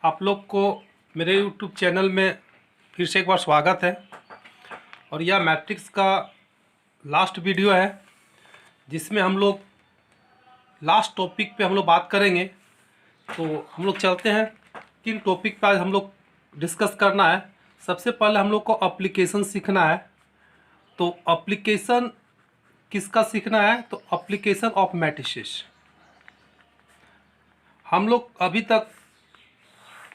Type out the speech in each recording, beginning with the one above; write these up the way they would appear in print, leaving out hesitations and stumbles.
आप लोग को मेरे YouTube चैनल में फिर से एक बार स्वागत है। और यह मैट्रिक्स का लास्ट वीडियो है जिसमें हम लोग लास्ट टॉपिक पे हम लोग बात करेंगे। तो हम लोग चलते हैं किन टॉपिक पर आज हम लोग डिस्कस करना है। सबसे पहले हम लोग को एप्लीकेशन सीखना है। तो एप्लीकेशन किसका सीखना है? तो एप्लीकेशन ऑफ मैट्रिसेस। हम लोग अभी तक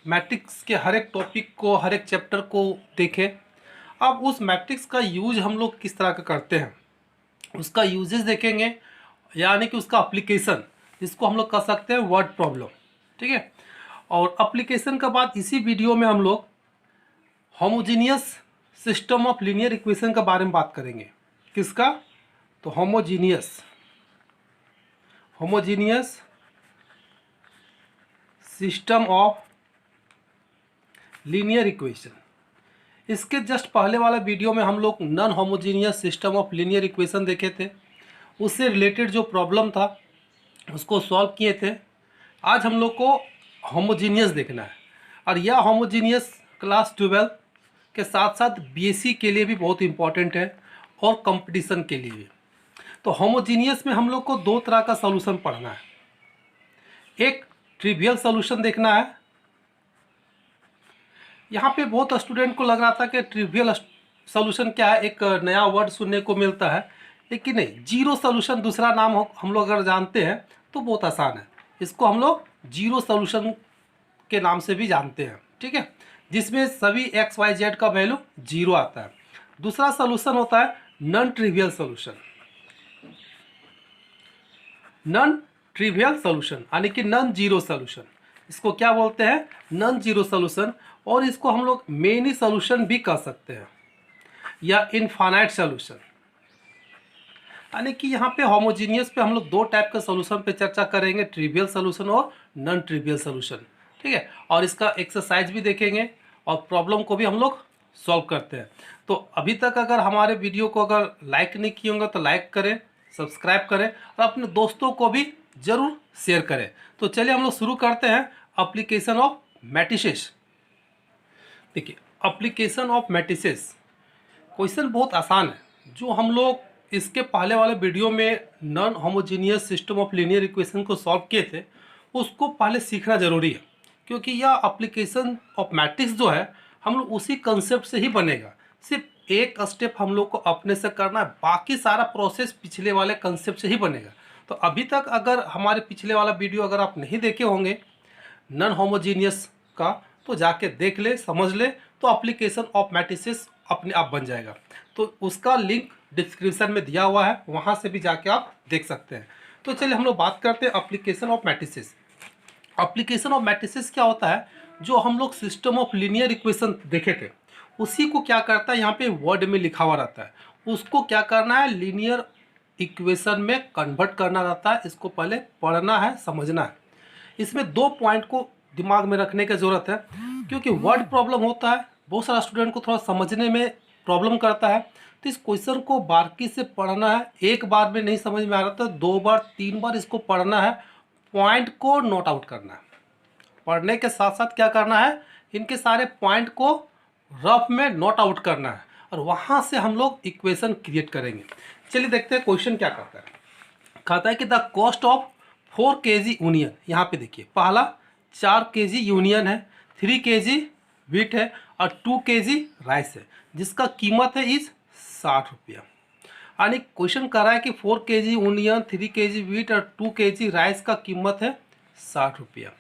मैट्रिक्स के हर एक टॉपिक को, हर एक चैप्टर को देखें। अब उस मैट्रिक्स का यूज हम लोग किस तरह का करते हैं उसका यूजेस देखेंगे, यानी कि उसका एप्लीकेशन, जिसको हम लोग कह सकते हैं वर्ड प्रॉब्लम। ठीक है। और एप्लीकेशन के बाद इसी वीडियो में हम लोग homogeneous system of linear equation के बारे में बात करेंगे। किसका? तो homogeneous system of linear equation. इसके जस्ट पहले वाला वीडियो में हम लोग non homogeneous system of linear equation देखे थे। उससे रिलेटेड जो प्रॉब्लम था उसको सॉल्व किए थे। आज हम लोग को होमोजीनियस देखना है, और यह होमोजीनियस क्लास 12 के साथ साथ बीएससी के लिए भी बहुत इंपॉर्टेंट है और कंपटीशन के लिए भी। तो होमोजीनियस में हम लोग को दो तरह का सॉल्यूशन पढ़ना है। एक ट्रिवियल सॉल्यूशन देखना है। यहाँ पे बहुत स्टूडेंट को लग रहा था कि ट्रिवियल सॉल्यूशन क्या है, एक नया वर्ड सुनने को मिलता है, लेकिन नहीं, जीरो सॉल्यूशन दूसरा नाम हम लोग अगर जानते हैं तो बहुत आसान है। इसको हम लोग जीरो सॉल्यूशन के नाम से भी जानते हैं। ठीक है, जिसमें सभी एक्स वाई जेड का वैल्यू जीरो आता है। दूसरा सॉल्यूशन होता है non trivial solution. Non trivial solution यानी कि नॉन जीरो सॉल्यूशन, इसको क्या बोलते हैं? Non zero solution. और इसको हम लोग मेनी सॉल्यूशन भी कह सकते हैं, या इनफाइनाइट सॉल्यूशन। यानी कि यहाँ पे होमोजीनियस पे हम लोग दो टाइप के सॉल्यूशन पे चर्चा करेंगे, ट्रिवियल सॉल्यूशन और नॉन ट्रिवियल सॉल्यूशन। ठीक है, और इसका एक्सरसाइज भी देखेंगे और प्रॉब्लम को भी हम लोग सॉल्व करते हैं। तो अभी तक अगर हमारे वीडियो को अगर लाइक नहीं किए होंगे तो लाइक करें, सब्सक्राइब करें और अपने दोस्तों को भी जरूर शेयर करें। तो चलिए हम लोग शुरू करते हैं एप्लीकेशन ऑफ मैट्रिसेस। देखिए, एप्लीकेशन ऑफ मैट्रिसेस क्वेश्चन बहुत आसान है। जो हम लोग इसके पहले वाले वीडियो में non homogeneous system of linear equation को सॉल्व किए थे, उसको पहले सीखना जरूरी है, क्योंकि यह एप्लीकेशन ऑफ मैट्रिक्स जो है हम लोग उसी कंसेप्ट से ही बनेगा। सिर्फ एक स्टेप हम लोग को अपने से करना है, बाकी सारा प्रोसेस पिछले वाले कंसेप्ट से ही बनेगा। तो अभी तक अगर हमारे पिछले वाला वीडियो अगर आप नहीं देखे होंगे नॉन होमोजीनियस का, तो जाके देख ले, समझ ले, तो एप्लीकेशन ऑफ मैट्रिसेस अपने आप बन जाएगा। तो उसका लिंक डिस्क्रिप्शन में दिया हुआ है, वहाँ से भी जाके आप देख सकते हैं। तो चलिए हम लोग बात करते हैं application of matrices. Application of matrices क्या होता है? जो हम लोग सिस्टम ऑफ लीनियर इक्वेशन देखे थे उसी को क्या करता है, यहाँ पे वर्ड में लिखा हुआ रहता है, उसको क्या करना है, लीनियर इक्वेशन में कन्वर्ट करना रहता है। इसको पहले पढ़ना है, समझना है। इसमें दो पॉइंट को दिमाग में रखने की ज़रूरत है, क्योंकि वर्ड प्रॉब्लम होता है, बहुत सारा स्टूडेंट को थोड़ा समझने में प्रॉब्लम करता है। तो इस क्वेश्चन को बारीकी से पढ़ना है। एक बार में नहीं समझ में आ रहा तो दो बार, तीन बार इसको पढ़ना है, पॉइंट को नोट आउट करना है। पढ़ने के साथ साथ क्या करना है, इनके सारे पॉइंट को रफ में नोट आउट करना है, और वहाँ से हम लोग इक्वेशन क्रिएट करेंगे। चलिए देखते हैं क्वेश्चन क्या कहता है। कहता है कि the cost of 4 kg union. यहाँ पे देखिए, पहला 4 kg यूनियन है, 3 kg व्हीट है और 2 kg राइस है, जिसका कीमत है इस 60 रुपया। यानी क्वेश्चन कर रहा है कि 4 kg यूनियन, 3 kg व्हीट और 2 kg राइस का कीमत है 60 रुपया।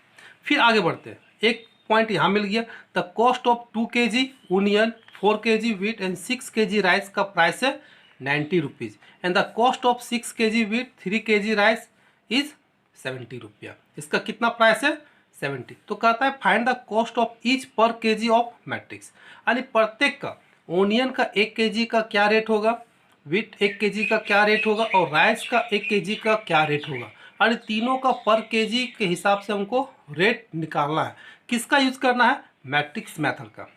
फिर आगे बढ़ते हैं, एक पॉइंट यहाँ मिल गया, the cost of 2 kg union, 4 kg wheat and 6 kg rice का प्राइस है 90 rupees, and the cost of 6 kg wheat, 3 kg rice is 70 रुपया। इसका कितना प्राइस है? 70। तो कहता है find the cost of each पर केजी ऑफ मैट्रिक्स। यानी प्रत्येक का, ओनियन का 1 kg का क्या रेट होगा, व्हीट 1 kg का क्या रेट होगा और राइस का 1 kg का क्या रेट होगा। यानी तीनों का पर केजी के हिसाब से हमको रेट निकालना है। किसका यूज करना है? मैट्रिक्स मेथड का।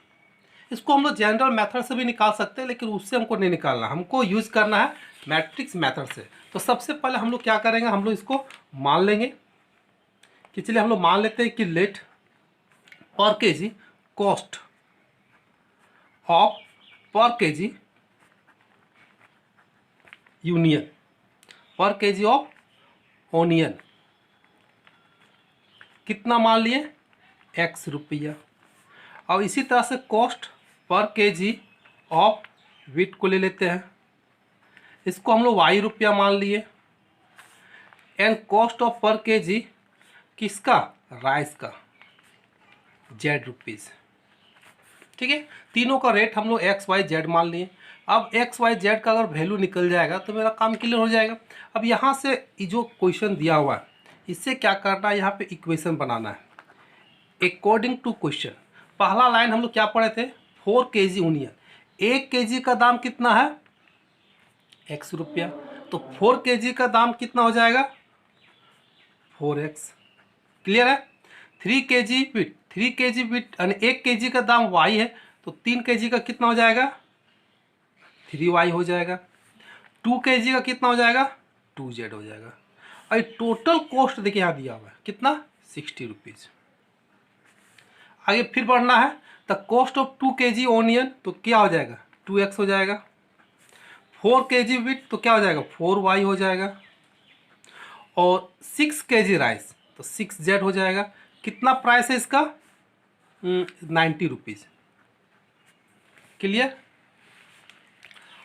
इसको हम लोग जनरल मेथड से भी निकाल सकते हैं, लेकिन उससे हमको नहीं निकालना, हमको यूज करना है मैट्रिक्स मेथड से। तो सबसे पहले हम लोग क्या करेंगे, हम लोग इसको मान लेंगे कि चलिए हम लोग मान लेते हैं कि लेट पर केजी कॉस्ट ऑफ पर केजी यूनियन, पर केजी ऑफ ओनियन कितना मान लिए, x रुपया। और इसी तरह से cost per KG of wheat को ले लेते हैं, इसको हम लोग y रुपया मान लिए। एंड कॉस्ट ऑफ पर केजी किसका, राइस का, z रुपीज़। ठीक है, तीनों का रेट हम लोग x y z मान लिए। अब x y z का अगर वैल्यू निकल जाएगा तो मेरा काम क्लियर हो जाएगा। अब यहाँ से ये जो क्वेश्चन दिया हुआ है इससे क्या करना है, यहाँ पे इक्वेशन बनाना है अकॉर्डिंग टू क्वेश्चन। पहला लाइन हम लोग क्या पढ़े थे, 4 kg ओनियन, 1 kg का दाम कितना है, x रुपया, तो 4 kg का दाम कितना हो जाएगा, 4x। क्लियर है। 3 kg वीट, 3 kg वीट यानी 1 kg का दाम y है, तो 3 kg का कितना हो जाएगा, 3y हो जाएगा। 2 kg का कितना हो जाएगा, 2z हो जाएगा। और टोटल कॉस्ट देखिए यहाँ दिया हुआ है कितना, 60 रुपीज़। आगे फिर बढ़ना है, the cost of 2 kg onion, तो क्या हो जाएगा, 2x हो जाएगा। 4 kg वीट तो क्या हो जाएगा, 4y हो जाएगा। और 6 kg राइस तो 6z हो जाएगा। कितना प्राइस है इसका, 90 रुपीज़। क्लियर।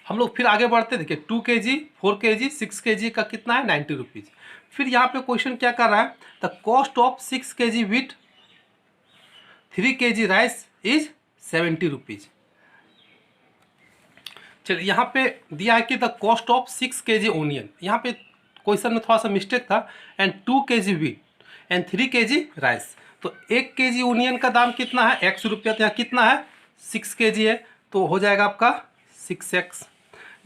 हम लोग फिर आगे बढ़ते, देखिए 2 kg, 4 kg, 6 kg का कितना है, 90 रुपीज़। फिर यहाँ पे क्वेश्चन क्या कर रहा है, the cost of 6 kg wheat 3 kg rice is 70 rupees. चलिए यहाँ पे दिया है कि the cost of 6 kg onion, यहाँ पे क्वेश्चन में थोड़ा सा मिस्टेक था। And 2 kg wheat and 3 kg rice, तो 1 kg ओनियन का दाम कितना है, x रुपया, तो यहाँ कितना है, 6 kg है, तो हो जाएगा आपका 6x।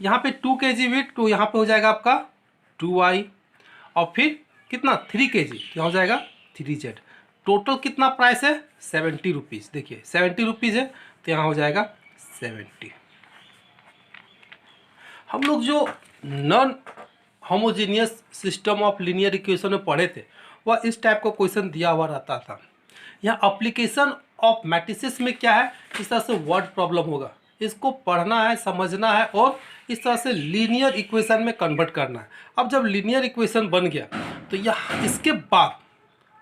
यहाँ पे 2 kg वीट, तो यहाँ पे हो जाएगा आपका 2y। और फिर कितना, 3 kg, यहाँ हो जाएगा 3z। टोटल कितना प्राइस है, 70 रुपीज़। देखिए 70 रुपीज़ है, तो यहाँ हो जाएगा 70। हम लोग जो non homogeneous system of linear equation में पढ़े थे वह इस टाइप का क्वेश्चन दिया हुआ रहता था। यहाँ अप्लीकेशन ऑफ मैट्रिसेस में क्या है, इस तरह से वर्ड प्रॉब्लम होगा, इसको पढ़ना है, समझना है और इस तरह से लीनियर इक्वेशन में कन्वर्ट करना है। अब जब लीनियर इक्वेशन बन गया तो यह इसके बाद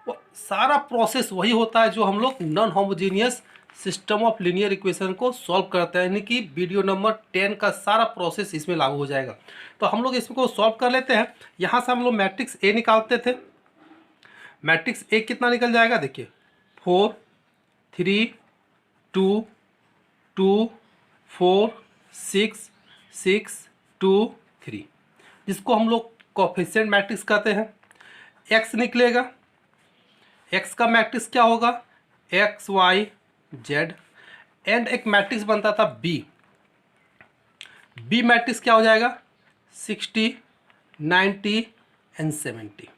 वो सारा प्रोसेस वही होता है जो हम लोग non homogeneous system of linear equation को सॉल्व करते हैं, यानी कि वीडियो नंबर 10 का सारा प्रोसेस इसमें लागू हो जाएगा। तो हम लोग इसको सॉल्व कर लेते हैं। यहाँ से हम लोग मैट्रिक्स ए निकालते थे, मैट्रिक्स ए कितना निकल जाएगा, देखिए 4 3 2 2 4 6 6 2 3, जिसको हम लोग कोएफिशिएंट मैट्रिक्स कहते हैं। एक्स निकलेगा, एक्स का मैट्रिक्स क्या होगा, एक्स वाई जेड। एंड एक मैट्रिक्स बनता था बी, बी मैट्रिक्स क्या हो जाएगा, 60 90 एंड 70।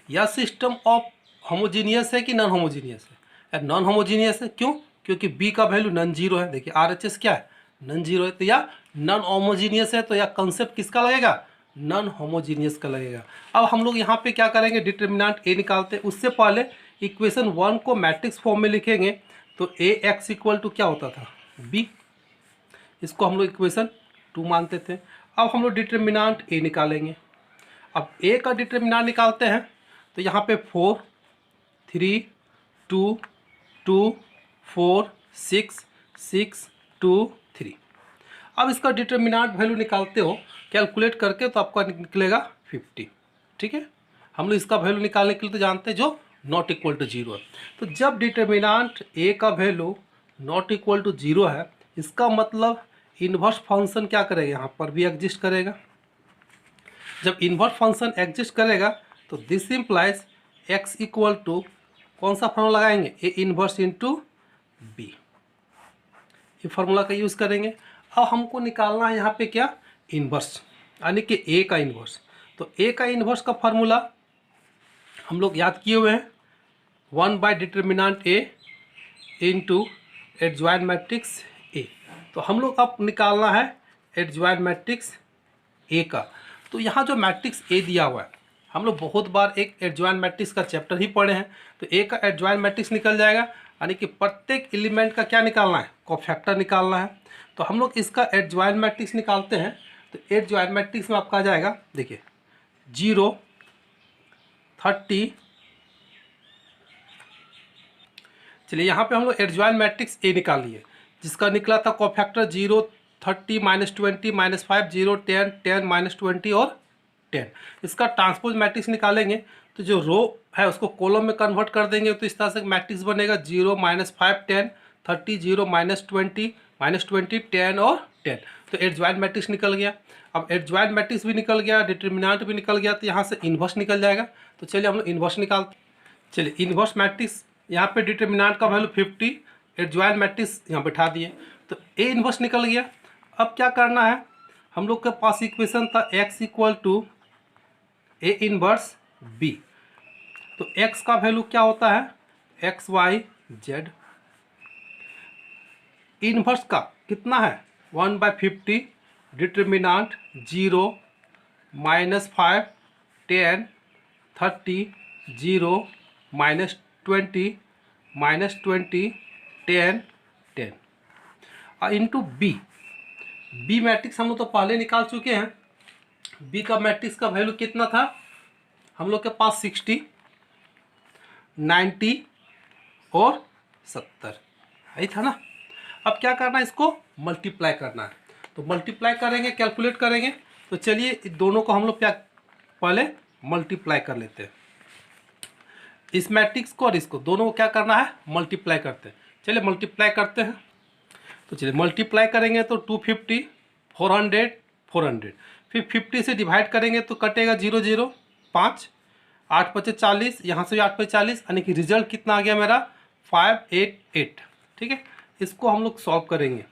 यह सिस्टम ऑफ होमोजीनियस है कि नॉन होमोजीनियस है, नॉन होमोजीनियस है। क्यों, क्योंकि बी का वैल्यू नॉन जीरो है। देखिए RHS क्या है, नॉन जीरो है, तो यह नॉन होमोजीनियस है, तो यह कंसेप्ट किसका लगेगा, नॉन होमोजीनियस का लगेगा। अब हम लोग यहाँ पे क्या करेंगे, डिटर्मिनेंट ए निकालते हैं। उससे पहले इक्वेशन 1 को मैट्रिक्स फॉर्म में लिखेंगे, तो ए एक्स इक्वल टू क्या होता था, बी, इसको हम लोग इक्वेशन 2 मानते थे। अब हम लोग डिटर्मिनेंट ए निकालेंगे। अब ए का डिटर्मिनेंट निकालते हैं, तो यहाँ पे 4 3 2 2 4 6 6 2 3। अब इसका डिटर्मिनेंट वैल्यू निकालते हो कैलकुलेट करके, तो आपका निकलेगा 50। ठीक है, हम लोग इसका वैल्यू निकालने के लिए तो जानते हैं जो नॉट इक्वल टू जीरो है। तो जब डिटर्मिनेंट ए का value not equal to zero है, इसका मतलब इन्वर्स फंक्शन क्या करेगा, यहाँ पर भी एग्जिस्ट करेगा। जब इन्वर्स फंक्शन एग्जिस्ट करेगा तो this implies X equal to कौन सा फॉर्मूला लगाएंगे, ए इन्वर्स इंटू बी, ये फार्मूला का यूज़ करेंगे। अब हमको निकालना है यहाँ पे क्या, इन्वर्स, यानी कि ए का इन्वर्स। तो ए का इन्वर्स का फार्मूला हम लोग याद किए हुए हैं, 1 bye determinant A into adjoint matrix A. तो हम लोग अब निकालना है एडजॉइंट मैट्रिक्स ए का। तो यहाँ जो मैट्रिक्स ए दिया हुआ है, हम लोग बहुत बार एक एडजॉइंट मैट्रिक्स का चैप्टर ही पढ़े हैं। तो ए का एडजॉइंट मैट्रिक्स निकल जाएगा, यानी कि प्रत्येक एलिमेंट का क्या निकालना है, कोफैक्टर निकालना है। तो हम लोग इसका एडजॉइंट मैट्रिक्स निकालते हैं। तो एडजॉइंट मैट्रिक्स में आपका आ जाएगा, देखिए 0, 30। चलिए यहाँ पे हम लोग एडजॉइंट मैट्रिक्स ए निकाल लिए, जिसका निकला था कोफैक्टर 0, 30, -20, -5, 0, 10, 10, -20 और 10। इसका ट्रांसपोज मैट्रिक्स निकालेंगे तो जो रो है उसको कॉलम में कन्वर्ट कर देंगे, तो इस तरह से मैट्रिक्स बनेगा 0, -5, 10, 30, 0, -20, -20, 10 और 10। तो एडजॉइंट मैट्रिक्स निकल गया। अब एडजॉइंट मैट्रिक्स भी निकल गया, डिटरमिनेंट भी निकल गया, तो यहाँ से इन्वर्स निकल जाएगा। तो चलिए हम लोग इन्वर्स निकालते। चलिए इन्वर्स मैट्रिक्स, यहाँ पे डिटरमिनेंट का वैल्यू 50, एडजॉइंट मैट्रिक्स यहाँ बैठा दिए, तो ए इन्वर्स निकल गया। अब क्या करना है, हम लोग के पास इक्वेशन था x = ए इनवर्स बी। तो x का वैल्यू क्या होता है, एक्स वाई जेड। इनवर्स का कितना है 1/50, डिटरमिनेंट 0, -5, 10, 30, 0, -20, -20, 10, 10 इंटू बी मैट्रिक्स हम लोग तो पहले निकाल चुके हैं। बी का मैट्रिक्स का वैल्यू कितना था हम लोग के पास, 60, 90 और 70 यही था ना। अब क्या करना है, इसको मल्टीप्लाई करना है। तो मल्टीप्लाई करेंगे, कैलकुलेट करेंगे। तो चलिए दोनों को हम लोग क्या पहले मल्टीप्लाई कर लेते हैं, इस मैट्रिक्स को और इसको, दोनों को क्या करना है मल्टीप्लाई करते हैं। चलिए मल्टीप्लाई करते हैं। तो चलिए मल्टीप्लाई करेंगे तो 250, 400, 400, फिर 50 से डिवाइड करेंगे तो कटेगा 0, 0, 5, 8 × 5 = 40, यहाँ से भी 8 × 40, यानी कि रिजल्ट कितना आ गया मेरा 588। ठीक है, इसको हम लोग सॉल्व करेंगे।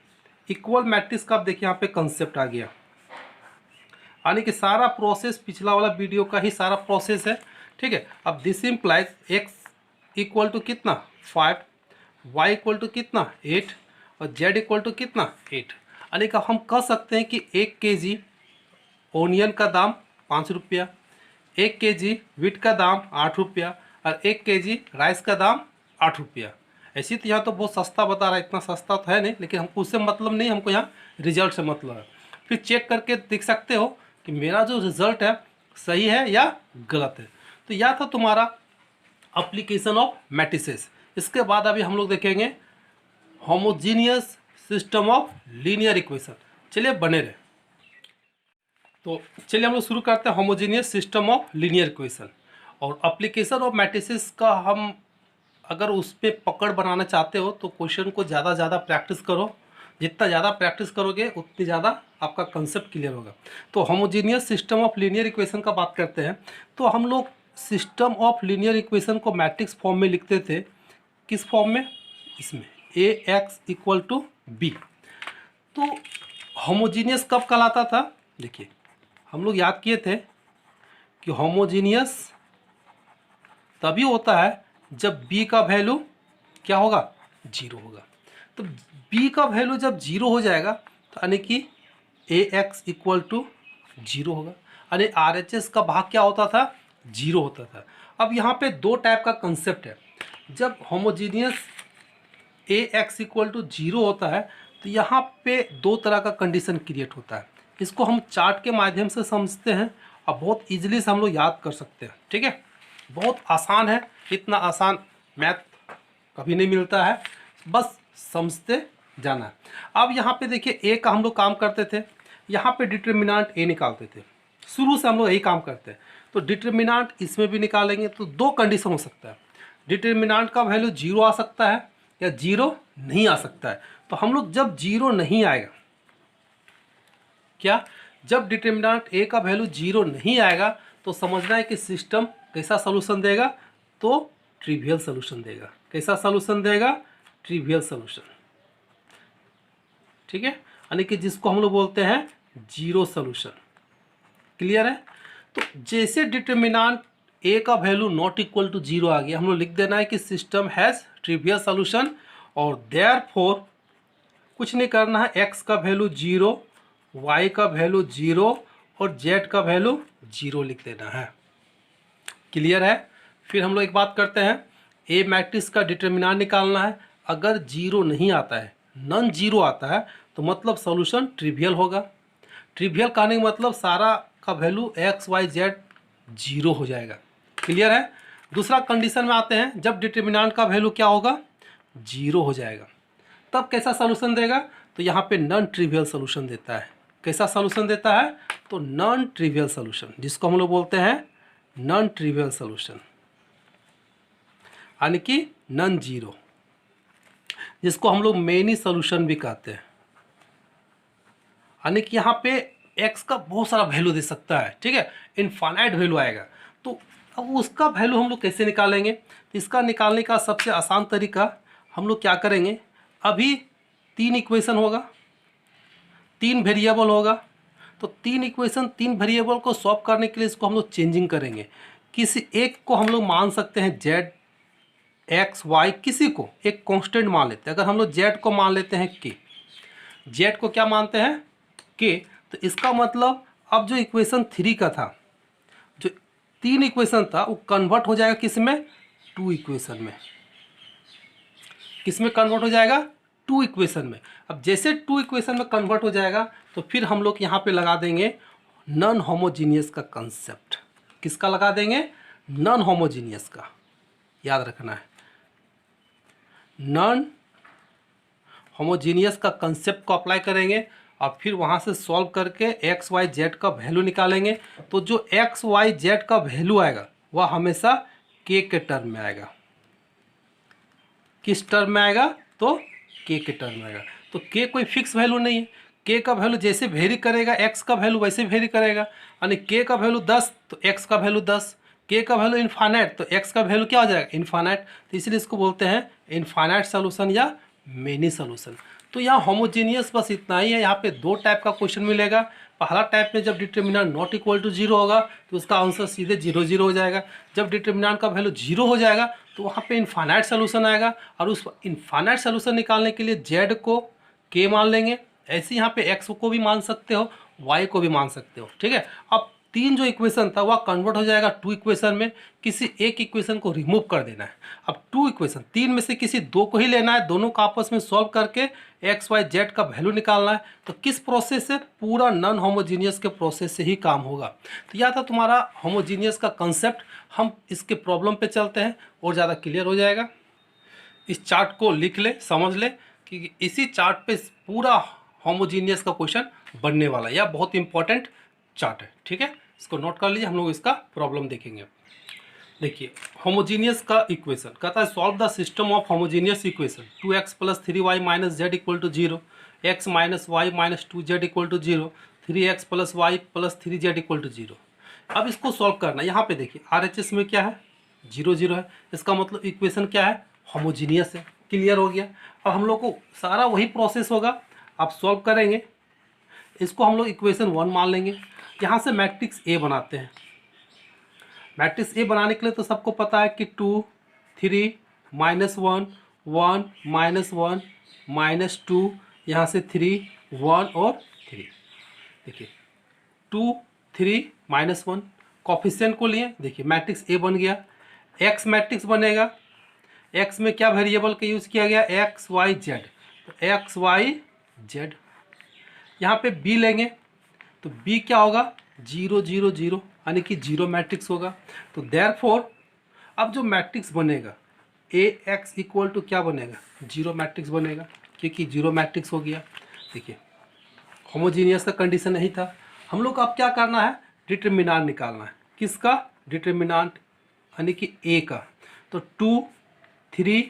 इक्वल मैट्रिक्स का आप देखिए यहाँ पे कंसेप्ट आ गया, यानी कि सारा प्रोसेस पिछला वाला वीडियो का ही सारा प्रोसेस है। ठीक है, अब दिस इम्प्लाइज x = कितना 5, y = कितना 8 और z = कितना 8। यानी कि हम कह सकते हैं कि 1 kg ओनियन का दाम 5 रुपया, 1 kg वीट का दाम 8 रुपया और 1 kg राइस का दाम 8 रुपया। ऐसी तो यहाँ तो बहुत सस्ता बता रहा है, इतना सस्ता तो है नहीं, लेकिन हमको उससे मतलब नहीं, हमको यहाँ रिजल्ट से मतलब है। फिर चेक करके देख सकते हो कि मेरा जो रिजल्ट है सही है या गलत है। तो यह था तुम्हारा एप्लीकेशन ऑफ मैट्रिसेस। इसके बाद अभी हम लोग देखेंगे homogeneous system of linear equation. चलिए बने रहे। तो चलिए हम लोग शुरू करते हैं homogeneous system of linear equation. और एप्लीकेशन ऑफ मैट्रिसेस का हम अगर उस पर पकड़ बनाना चाहते हो तो क्वेश्चन को ज़्यादा प्रैक्टिस करो। जितना ज़्यादा प्रैक्टिस करोगे उतनी ज़्यादा आपका कंसेप्ट क्लियर होगा। तो homogeneous system of linear equation का बात करते हैं। तो हम लोग सिस्टम ऑफ लीनियर इक्वेशन को मैट्रिक्स फॉर्म में लिखते थे। किस फॉर्म में, इसमें Ax = b। तो होमोजीनियस कब कहलाता था, देखिए हम लोग याद किए थे कि होमोजीनियस तभी होता है जब b का वैल्यू क्या होगा 0 होगा। तो b का वैल्यू जब 0 हो जाएगा तो यानी कि Ax = 0 होगा, यानी RHS का भाग क्या होता था 0 होता था। अब यहाँ पे दो टाइप का कंसेप्ट है। जब होमोजीनियस Ax = 0 होता है तो यहाँ पे दो तरह का कंडीशन क्रिएट होता है। इसको हम चार्ट के माध्यम से समझते हैं और बहुत इजीली से हम लोग याद कर सकते हैं। ठीक है, बहुत आसान है, इतना आसान मैथ कभी नहीं मिलता है, बस समझते जाना है। अब यहाँ पे देखिए ए का हम लोग काम करते थे, यहाँ पे डिटरमिनेंट ए निकालते थे, शुरू से हम लोग यही काम करते हैं। तो डिटरमिनेंट इसमें भी निकालेंगे तो दो कंडीशन हो सकता है, डिटरमिनेंट का वैल्यू 0 आ सकता है या 0 नहीं आ सकता है। तो हम लोग जब 0 नहीं आएगा, क्या जब डिटरमिनेंट ए का वैल्यू 0 नहीं आएगा तो समझना है कि सिस्टम कैसा सॉल्यूशन देगा, तो ट्रिवियल सॉल्यूशन देगा। कैसा सॉल्यूशन देगा, ट्रिवियल सॉल्यूशन। ठीक है, यानी कि जिसको हम लोग बोलते हैं जीरो सॉल्यूशन। क्लियर है। तो जैसे डिटरमिनेंट ए का वैल्यू नॉट इक्वल टू 0 आ गया, हम लोग लिख देना है कि सिस्टम हैज़ ट्रिवियल सॉल्यूशन और देयरफॉर कुछ नहीं करना है, एक्स का वैल्यू 0, वाई का वैल्यू 0 और जेड का वैल्यू 0 लिख देना है। क्लियर है। फिर हम लोग एक बात करते हैं, ए मैट्रिक्स का डिटर्मिनेंट निकालना है। अगर जीरो नहीं आता है, नॉन जीरो आता है, तो मतलब सॉल्यूशन ट्रिवियल होगा। ट्रिवियल कहने का मतलब सारा का value x y z zero हो जाएगा। क्लियर है। दूसरा कंडीशन में आते हैं, जब डिटर्मिनेंट का वैल्यू क्या होगा, जीरो हो जाएगा, तब कैसा सॉल्यूशन देगा, तो यहाँ पे नॉन ट्रिवियल सॉल्यूशन देता है। कैसा सॉल्यूशन देता है, तो नॉन ट्रिवियल सॉल्यूशन, जिसको हम लोग बोलते हैं नॉन ट्रिवियल सॉल्यूशन, यानी कि नॉन जीरो, जिसको हम लोग मेनी सॉल्यूशन भी कहते हैं। यानी कि यहाँ पे x का बहुत सारा वैल्यू दे सकता है, ठीक है, इनफाइनाइट वैल्यू आएगा। तो अब उसका वैल्यू हम लोग कैसे निकालेंगे, तो इसका निकालने का सबसे आसान तरीका हम लोग क्या करेंगे, अभी 3 इक्वेशन होगा, 3 वेरिएबल होगा, तो 3 इक्वेशन 3 वेरिएबल को सॉल्व करने के लिए इसको हम लोग चेंजिंग करेंगे। किसी एक को हम लोग मान सकते हैं z, x, y, किसी को एक कांस्टेंट मान लेते हैं। अगर हम लोग z को मान लेते हैं k, z को क्या मानते हैं k, तो इसका मतलब अब जो इक्वेशन 3 का था, जो 3 इक्वेशन था, वो कन्वर्ट हो जाएगा किस में, 2 इक्वेशन में। किस में कन्वर्ट हो जाएगा, 2 इक्वेशन में। अब जैसे 2 इक्वेशन में कन्वर्ट हो जाएगा, तो फिर हम लोग यहाँ पे लगा देंगे नॉन होमोजीनियस का कंसेप्ट। किसका लगा देंगे, नॉन होमोजीनियस का, याद रखना है, नॉन होमोजीनियस का कंसेप्ट को अप्लाई करेंगे और फिर वहाँ से सॉल्व करके एक्स वाई जेड का वैल्यू निकालेंगे। तो जो एक्स वाई जेड का वैल्यू आएगा वह हमेशा के टर्म में आएगा। किस टर्म में आएगा, तो के टर्म में आएगा। तो के कोई फिक्स वैल्यू नहीं है, के का वैल्यू जैसे वेरी करेगा एक्स का वैल्यू वैसे वेरी करेगा। यानी के का वैल्यू 10 तो एक्स का वैल्यू 10, के का वैल्यू इनफाइनाइट तो एक्स का वैल्यू क्या हो जाएगा, इनफाइनाइट। तो इसलिए इसको बोलते हैं इनफाइनाइट सॉल्यूशन या मेनी सॉल्यूशन। तो यहाँ होमोजीनियस बस इतना ही है। यहाँ पे 2 टाइप का क्वेश्चन मिलेगा। पहला टाइप में जब डिटर्मिनेंट नॉट इक्वल टू 0 होगा तो उसका आंसर सीधे 0 0 हो जाएगा। जब डिटर्मिनेंट का वैल्यू 0 हो जाएगा तो वहाँ पे इनफाइनाइट सॉल्यूशन आएगा, और उस इनफाइनाइट सॉल्यूशन निकालने के लिए जेड को के मान लेंगे। ऐसे यहाँ पे एक्स को भी मान सकते हो, वाई को भी मान सकते हो, ठीक है। अब 3 जो इक्वेशन था वह कन्वर्ट हो जाएगा 2 इक्वेशन में। किसी एक इक्वेशन को रिमूव कर देना है। अब 2 इक्वेशन 3 में से किसी 2 को ही लेना है, दोनों का आपस में सॉल्व करके एक्स वाई जेड का वैल्यू निकालना है। तो किस प्रोसेस से, पूरा नॉन होमोजीनियस के प्रोसेस से ही काम होगा। तो यह था तुम्हारा होमोजीनियस का कंसेप्ट। हम इसके प्रॉब्लम पे चलते हैं और ज़्यादा क्लियर हो जाएगा। इस चार्ट को लिख ले, समझ ले कि इसी चार्ट पे पूरा होमोजीनियस का क्वेश्चन बनने वाला है। यह बहुत इंपॉर्टेंट चार्ट है, ठीक है, इसको नोट कर लीजिए। हम लोग इसका प्रॉब्लम देखेंगे। देखिए होमोजीनियस का इक्वेशन कहता है solve the system of homogeneous equation 2x + 3y - z = 0, x - y - 2z = 0, 3x + y + 3z = 0। अब इसको सॉल्व करना। यहाँ पे देखिए RHS में क्या है, 0 0 है। इसका मतलब इक्वेशन क्या है, होमोजीनियस है। क्लियर हो गया। अब हम लोग को सारा वही प्रोसेस होगा। आप सॉल्व करेंगे, इसको हम लोग इक्वेशन 1 मान लेंगे। यहाँ से मैट्रिक्स ए बनाते हैं। मैट्रिक्स ए बनाने के लिए तो सबको पता है कि 2 3 -1 1 -1 -2, यहाँ से 3 1 और 3। देखिए 2 3 -1 कोफिशिएंट को लिए, देखिए मैट्रिक्स ए बन गया। एक्स मैट्रिक्स बनेगा। एक्स में क्या वेरिएबल का यूज़ किया गया, एक्स वाई जेड। तो एक्स वाई जेड। यहाँ पे बी लेंगे तो बी क्या होगा, 0 0 0, यानी कि 0 मैट्रिक्स होगा। तो देयरफॉर अब जो मैट्रिक्स बनेगा ए एक्स इक्वल टू क्या बनेगा, 0 मैट्रिक्स बनेगा, क्योंकि 0 मैट्रिक्स हो गया। देखिए होमोजीनियस का कंडीशन नहीं था। हम लोग को अब क्या करना है, डिटर्मिनेंट निकालना है। किसका, डिटर्मिनेंट यानी कि ए का। तो 2 3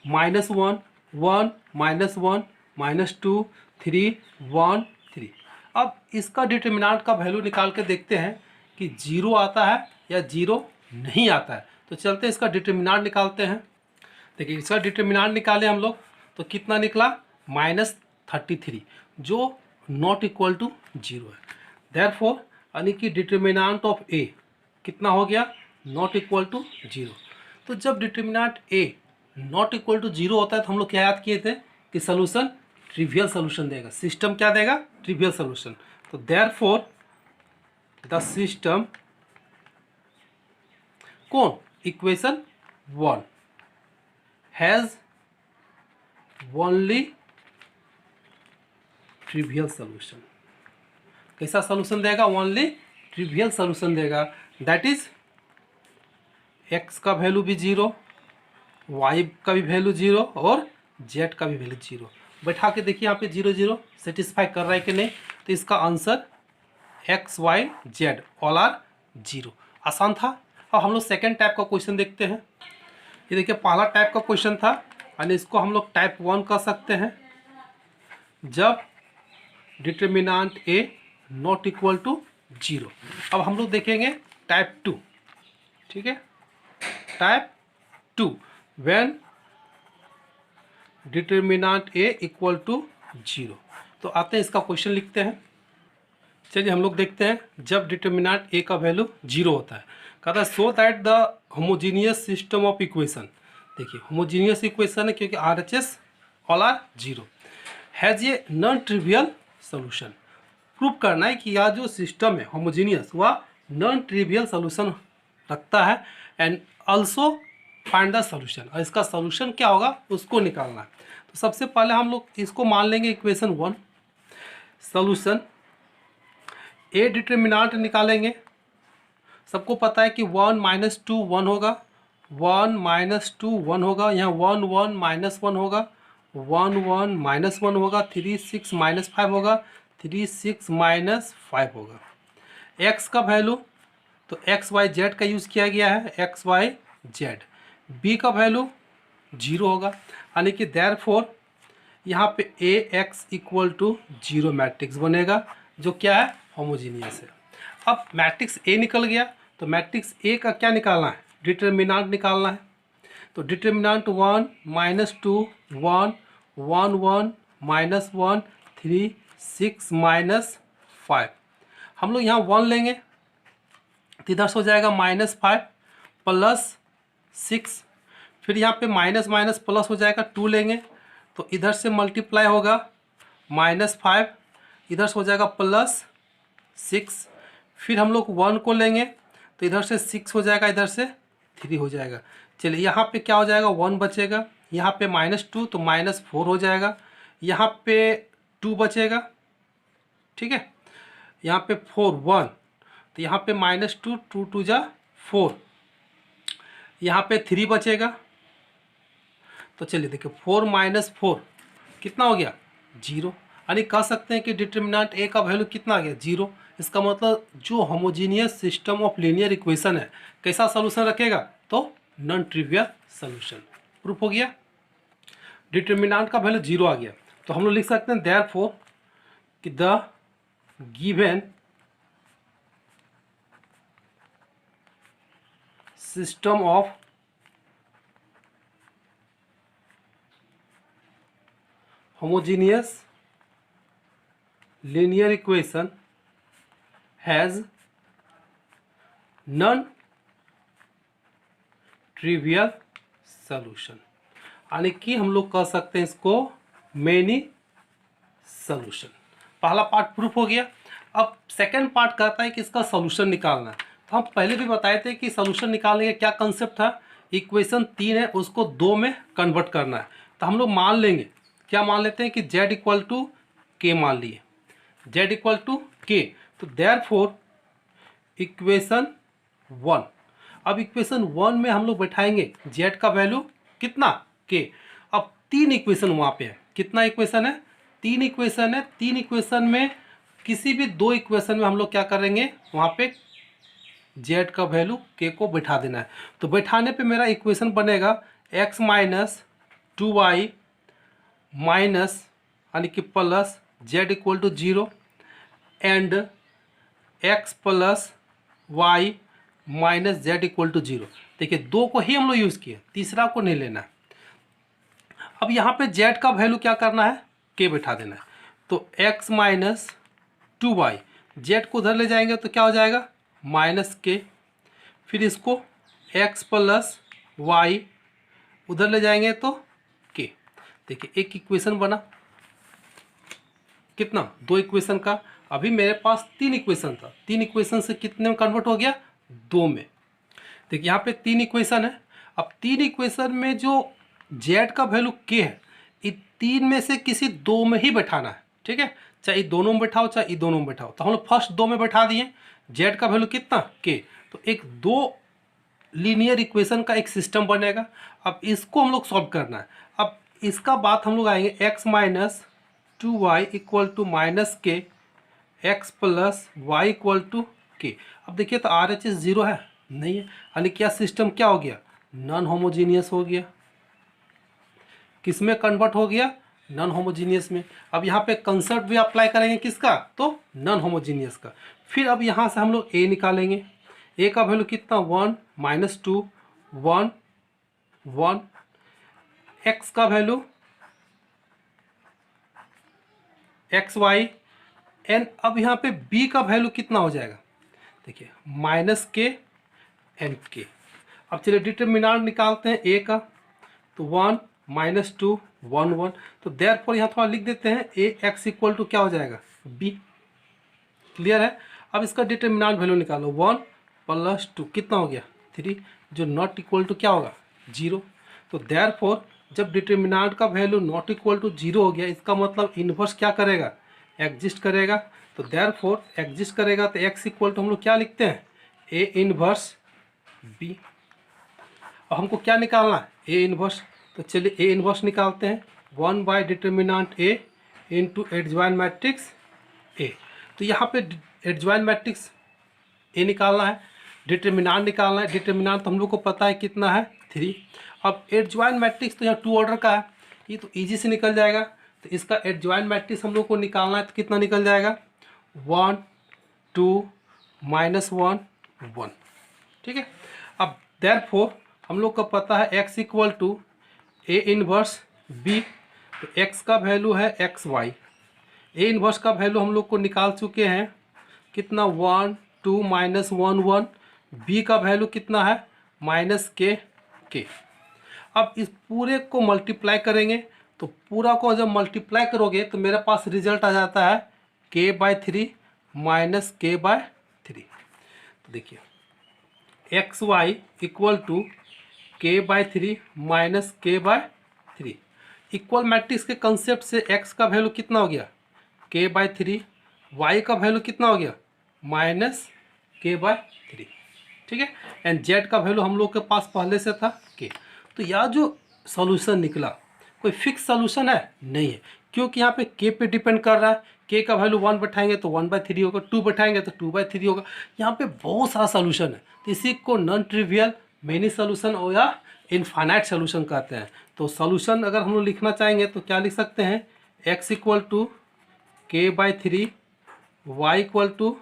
-1 1 -1 -2 3 1 3। अब इसका डिटर्मिनेंट का वैल्यू निकाल के देखते हैं कि 0 आता है या 0 नहीं आता है। तो चलते इसका डिटर्मिनेंट निकालते हैं। देखिए इसका डिटर्मिनेंट निकाले हम लोग तो कितना निकला, -33, जो नॉट इक्वल टू 0 है। देयरफॉर यानी कि डिटर्मिनेंट ऑफ ए कितना हो गया, नॉट इक्वल टू 0। तो जब determinant A not equal to 0 होता है तो हम लोग क्या याद किए थे कि सॉल्यूशन ट्रिवियल सॉल्यूशन देगा। सिस्टम क्या देगा, ट्रिवियल सॉल्यूशन। तो देयरफॉर द सिस्टम कौन? Equation 1 has only trivial solution. कैसा सोल्यूशन देगा? ओनली ट्रिवियल सोल्यूशन देगा। दैट इज x का वैल्यू भी 0, y का भी वैल्यू 0 और z का भी वैल्यू 0। बैठा के देखिए यहाँ पे 0 0 सेटिस्फाई कर रहा है कि नहीं। तो इसका answer x y z all are 0। आसान था। अब हम लोग सेकेंड टाइप का क्वेश्चन देखते हैं। ये देखिए पहला टाइप का क्वेश्चन था और इसको हम लोग टाइप 1 कर सकते हैं जब determinant a not equal to 0। अब हम लोग देखेंगे टाइप 2। ठीक है, type 2 when determinant a equal to 0। तो आते हैं इसका क्वेश्चन लिखते हैं। चलिए हम लोग देखते हैं जब डिटर्मिनेंट a का वैल्यू 0 होता है। कहता है so that the homogeneous system of equation. देखिए होमोजीनियस इक्वेशन है क्योंकि RHS all are 0 has a non trivial solution. Prove करना है कि यह जो सिस्टम है होमोजीनियस वह नॉन ट्रिवियल सोल्यूशन रखता है and also find the solution. और इसका सोल्यूशन क्या होगा उसको निकालना है। तो सबसे पहले हम लोग इसको मान लेंगे इक्वेशन 1। सोल्यूशन ए डिटर्मिनेंट निकालेंगे। सबको पता है कि 1 - 2 1 होगा, 1 - 2 1 होगा, यहाँ 1 1 -1 होगा, 1 1 -1 होगा, 3 6 -5 होगा, 3 6 -5 होगा। x का वैल्यू तो एक्स वाई जेड का यूज़ किया गया है, एक्स वाई जेड। बी का वैल्यू 0 होगा, यानी कि देयरफॉर यहाँ पे ए एक्स इक्वल टू 0 मैट्रिक्स बनेगा जो क्या है? होमोजीनियस है। अब मैट्रिक्स ए निकल गया तो मैट्रिक्स ए का क्या निकालना है? डिटर्मिनेंट निकालना है। तो डिटर्मिनेंट 1 - 2 1 1 1 -1 3 6 -5। हम लोग यहाँ 1 लेंगे तो इधर से हो जाएगा -5 +6। फिर यहाँ पे माइनस माइनस प्लस हो जाएगा, 2 लेंगे तो इधर से मल्टीप्लाई होगा -5, इधर से हो जाएगा +6। फिर हम लोग 1 को लेंगे तो इधर से 6 हो जाएगा, इधर से 3 हो जाएगा। चलिए यहाँ पे क्या हो जाएगा? 1 बचेगा, यहाँ पे -2 तो -4 हो जाएगा, यहाँ पे 2 बचेगा। ठीक है, यहाँ पे 4 1 तो यहाँ पे -2 2 2 जा 4, यहाँ पे 3 बचेगा। तो चलिए देखिए 4 - 4 कितना हो गया? 0। यानी कह सकते हैं कि डिटर्मिनेंट ए का वैल्यू कितना आ गया? 0। इसका मतलब जो homogeneous system of linear equation है कैसा सोल्यूशन रखेगा? तो नॉन ट्रिवियल सोल्यूशन। प्रूफ हो गया। डिटर्मिनेंट का वैल्यू 0 आ गया तो हम लोग लिख सकते हैं देयरफॉर कि the given system of homogeneous linear equation has non trivial solution। यानी कि हम लोग कह सकते हैं इसको मेनी सोल्यूशन। पहला पार्ट प्रूफ हो गया। अब सेकंड पार्ट कहता है कि इसका सोल्यूशन निकालना है। तो हम पहले भी बताए थे कि सोल्यूशन निकालने का क्या कंसेप्ट था? इक्वेशन 3 है उसको 2 में कन्वर्ट करना है। तो हम लोग मान लेंगे, क्या मान लेते हैं कि z इक्वल टू के मान लिए, z इक्वल टू के। तो देयरफॉर इक्वेशन 1। अब इक्वेशन 1 में हम लोग बैठाएंगे z का वैल्यू कितना? के। अब 3 इक्वेशन वहाँ पे है। कितना इक्वेशन है? 3 इक्वेशन है। 3 इक्वेशन में किसी भी 2 इक्वेशन में हम लोग क्या करेंगे? वहाँ पे z का वैल्यू के को बैठा देना है। तो बैठाने पे मेरा इक्वेशन बनेगा x - 2y माइनस यानी कि plus z equal to 0 and x plus y minus z equal to 0। देखिए 2 को ही हम लोग यूज़ किए, तीसरा को नहीं लेना है। अब यहाँ पे z का वैल्यू क्या करना है? k बैठा देना है। तो x - 2y, z को उधर ले जाएंगे तो क्या हो जाएगा? -k। फिर इसको x प्लस वाई उधर ले जाएंगे तो k। देखिए एक इक्वेशन बना, कितना? 2 इक्वेशन का। अभी मेरे पास 3 इक्वेशन था, 3 इक्वेशन से कितने में कन्वर्ट हो गया? 2 में। देखिए यहाँ पे 3 इक्वेशन है। अब 3 इक्वेशन में जो जेड का वैल्यू के है, ये 3 में से किसी 2 में ही बैठाना है, ठीक है। चाहे दोनों में बैठाओ चाहे दोनों में बैठाओ। तो हम लोग फर्स्ट 2 में बैठा दिए, जेड का वैल्यू कितना के, तो एक 2 लीनियर इक्वेशन का एक सिस्टम बनेगा। अब इसको हम लोग सॉल्व करना है। अब इसका बात हम लोग आएंगे x minus 2y equal to minus k x plus y equal to k. अब देखिए तो आर एच एस 0 है नहीं है, यानी क्या सिस्टम क्या हो गया, नॉन होमोजीनियस हो गया। किस में कन्वर्ट हो गया, नॉन होमोजीनियस में। अब यहाँ पे कंसेप्ट भी अप्लाई करेंगे किसका, तो नॉन होमोजीनियस का। फिर अब यहाँ से हम लोग ए निकालेंगे। ए का वैल्यू कितना 1 माइनस 2 1 1, एक्स का वैल्यू एक्स वाई एन। अब यहाँ पे बी का वैल्यू कितना हो जाएगा, देखिए माइनस के एन के। अब चलिए डिटरमिनेंट निकालते हैं ए का, तो 1 माइनस 2 1 1। तो देयरफॉर यहाँ थोड़ा लिख देते हैं ए एक्स इक्वल टू क्या हो जाएगा बी। क्लियर है। अब इसका डिटरमिनेंट वैल्यू निकालो, 1 प्लस 2 कितना हो गया 3, जो नॉट इक्वल टू क्या होगा 0। तो देयरफॉर जब डिटरमिनेंट का वैल्यू नॉट इक्वल टू 0 हो गया, इसका मतलब इन्वर्स क्या करेगा, एग्जिस्ट करेगा। तो देयरफॉर एग्जिस्ट करेगा तो एक्स इक्वल टू हम लोग क्या लिखते हैं ए इनवर्स बी। और हमको क्या निकालना है ए इनवर्स, तो चलिए ए इनवर्स निकालते हैं। 1 by determinant A into adjoint matrix A. तो यहाँ पे एडजॉइंट मैट्रिक्स ए निकालना है, डिटरमिनेंट निकालना है। डिटरमिनेंट तो हम लोग को पता है कितना है 3। अब एडजॉइंट मैट्रिक्स तो यहाँ 2 ऑर्डर का है, ये तो इजी से निकल जाएगा। तो इसका एडजॉइंट मैट्रिक्स हम लोग को निकालना है, तो कितना निकल जाएगा 1 2 माइनस 1 1, ठीक है। अब देयरफॉर हम लोग को पता है x equal to A inverse b। तो x का वैल्यू है एक्स वाई, ए इनवर्स का वैल्यू हम लोग को निकाल चुके हैं कितना 1 2 माइनस 1 1। b का वैल्यू कितना है माइनस के। अब इस पूरे को मल्टीप्लाई करेंगे, तो पूरा को जब मल्टीप्लाई करोगे तो मेरे पास रिजल्ट आ जाता है k/3 माइनस k/3। तो देखिए x y equal to k/3 minus k/3। Equal matrix के कंसेप्ट से x का वैल्यू कितना हो गया k/3, y का वैल्यू कितना हो गया माइनस k/3, ठीक है। एंड z का वैल्यू हम लोग के पास पहले से था k। तो यह जो सॉल्यूशन निकला कोई फिक्स सॉल्यूशन है नहीं है, क्योंकि यहाँ पे k पे डिपेंड कर रहा है। k का वैल्यू 1 बैठाएंगे तो 1/3 होगा, 2 बैठाएंगे तो 2/3 होगा। यहाँ पे बहुत सारा सॉल्यूशन है, तो इसी को नॉन ट्रिवियल मेनी सॉल्यूशन और या इनफाइनाइट सॉल्यूशन कहते हैं। तो सॉल्यूशन अगर हम लोग लिखना चाहेंगे तो क्या लिख सकते हैं, x equal to k/3, y equal to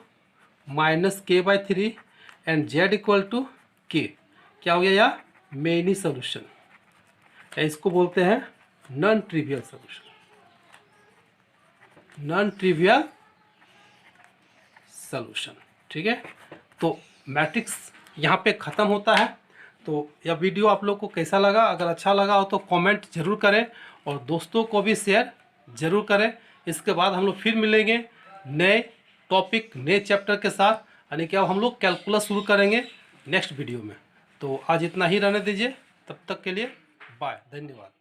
minus k/3 and z equal to k। क्या हो गया या मेनी सॉल्यूशन, इसको बोलते हैं non trivial solution, non trivial solution, ठीक है। तो मैट्रिक्स यहाँ पे ख़त्म होता है। तो यह वीडियो आप लोग को कैसा लगा, अगर अच्छा लगा हो तो कमेंट जरूर करें और दोस्तों को भी शेयर जरूर करें। इसके बाद हम लोग फिर मिलेंगे नए टॉपिक नए चैप्टर के साथ, यानी कि अब हम लोग कैलकुलस शुरू करेंगे नेक्स्ट वीडियो में। तो आज इतना ही रहने दीजिए, तब तक के लिए बाय, धन्यवाद।